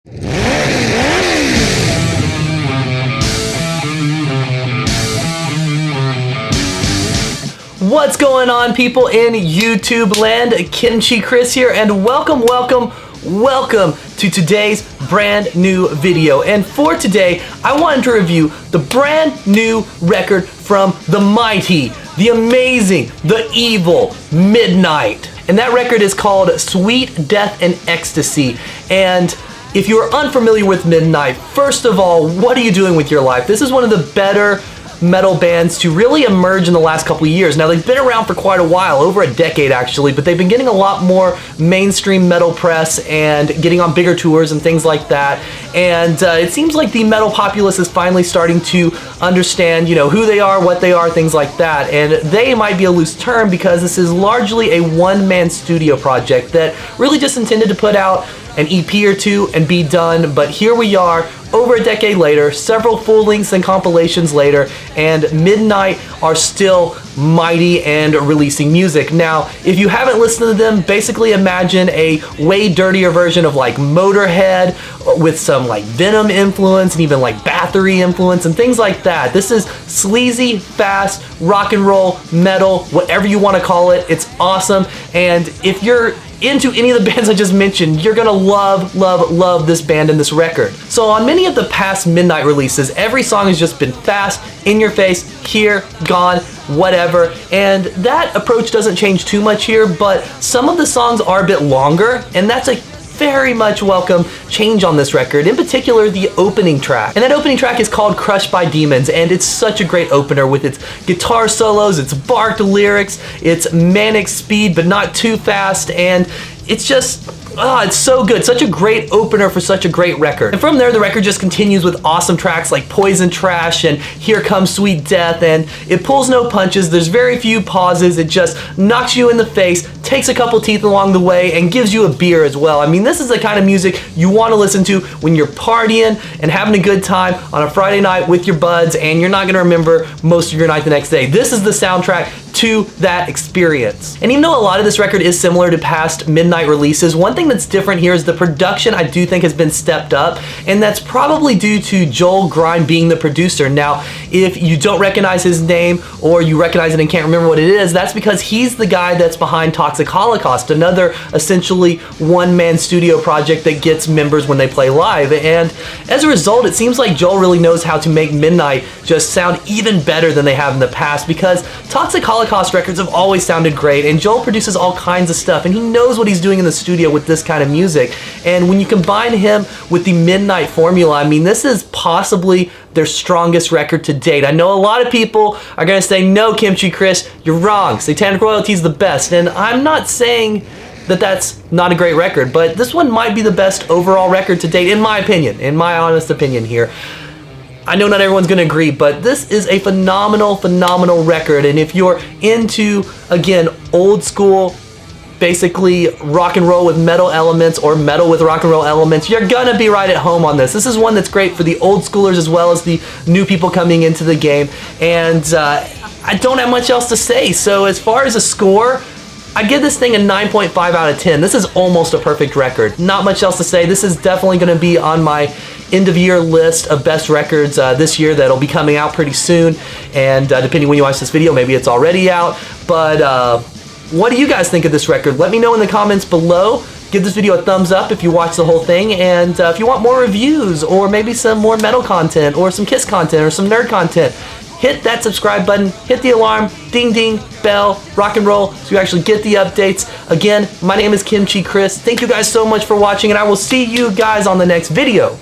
What's going on, people in YouTube land? Kimchi Chris here, and welcome to today's brand new video. And for today, I wanted to review the brand new record from the mighty, the amazing, the evil Midnight. And that record is called Sweet Death and Ecstasy. And if you are unfamiliar with Midnight, first of all, what are you doing with your life? This is one of the better metal bands to really emerge in the last couple of years. Now, they've been around for quite a while, over a decade actually, but they've been getting a lot more mainstream metal press and getting on bigger tours and things like that. And it seems like the metal populace is finally starting to understand, who they are, what they are, things like that. And they might be a loose term because this is largely a one-man studio project that really just intended to put out an EP or two and be done. But here we are, over a decade later, several full lengths and compilations later, and Midnight are still mighty and releasing music. Now, if you haven't listened to them, basically imagine a way dirtier version of like Motorhead with some like Venom influence and even like Bathory influence and things like that. This is sleazy, fast, rock and roll, metal, whatever you want to call it. It's awesome. And if you're into any of the bands I just mentioned, you're gonna love this band and this record. So on many of the past Midnight releases, every song has just been fast, in your face, here, gone, whatever, and that approach doesn't change too much here, but some of the songs are a bit longer, and that's a very much welcome change on this record, in particular the opening track. And that opening track is called Crushed by Demons, and it's such a great opener with its guitar solos, its barked lyrics, its manic speed but not too fast, and it's just it's so good. Such a great opener for such a great record. And from there, the record just continues with awesome tracks like Poison Trash and Here Comes Sweet Death, and it pulls no punches. There's very few pauses. It just knocks you in the face, takes a couple teeth along the way, and gives you a beer as well. I mean, this is the kind of music you want to listen to when you're partying and having a good time on a Friday night with your buds, and you're not going to remember most of your night the next day. This is the soundtrack to that experience. And even though a lot of this record is similar to past Midnight releases, one thing that's different here is the production. I do think has been stepped up, and that's probably due to Joel Grime being the producer. Now, if you don't recognize his name or you recognize it and can't remember what it is, that's because he's the guy that's behind Toxic Holocaust, another essentially one-man studio project that gets members when they play live. And as a result, it seems like Joel really knows how to make Midnight just sound even better than they have in the past, because Toxic Holocaust records have always sounded great, and Joel produces all kinds of stuff, and he knows what he's doing in the studio with this kind of music. And when you combine him with the Midnight formula, I mean, this is possibly their strongest record to date. I know a lot of people are gonna say, no, Kimchi Chris, you're wrong. Satanic Royalty is the best, and I'm not saying that that's not a great record, but this one might be the best overall record to date, in my opinion, in my honest opinion here. I know not everyone's gonna agree, but this is a phenomenal record. And if you're into, again, old school, basically rock and roll with metal elements or metal with rock and roll elements, you're gonna be right at home on this. This is one that's great for the old schoolers as well as the new people coming into the game. And I don't have much else to say. So as far as a score, I give this thing a 9.5 out of 10. This is almost a perfect record. Not much else to say. This is definitely gonna be on my end of year list of best records this year that'll be coming out pretty soon. And depending when you watch this video, maybe it's already out. But what do you guys think of this record? Let me know in the comments below. Give this video a thumbs up if you watch the whole thing, and if you want more reviews or maybe some more metal content or some Kiss content or some nerd content, hit that subscribe button, hit the alarm, ding ding, bell, rock and roll, so you actually get the updates. Again, my name is Kimchi Chris. Thank you guys so much for watching, and I will see you guys on the next video.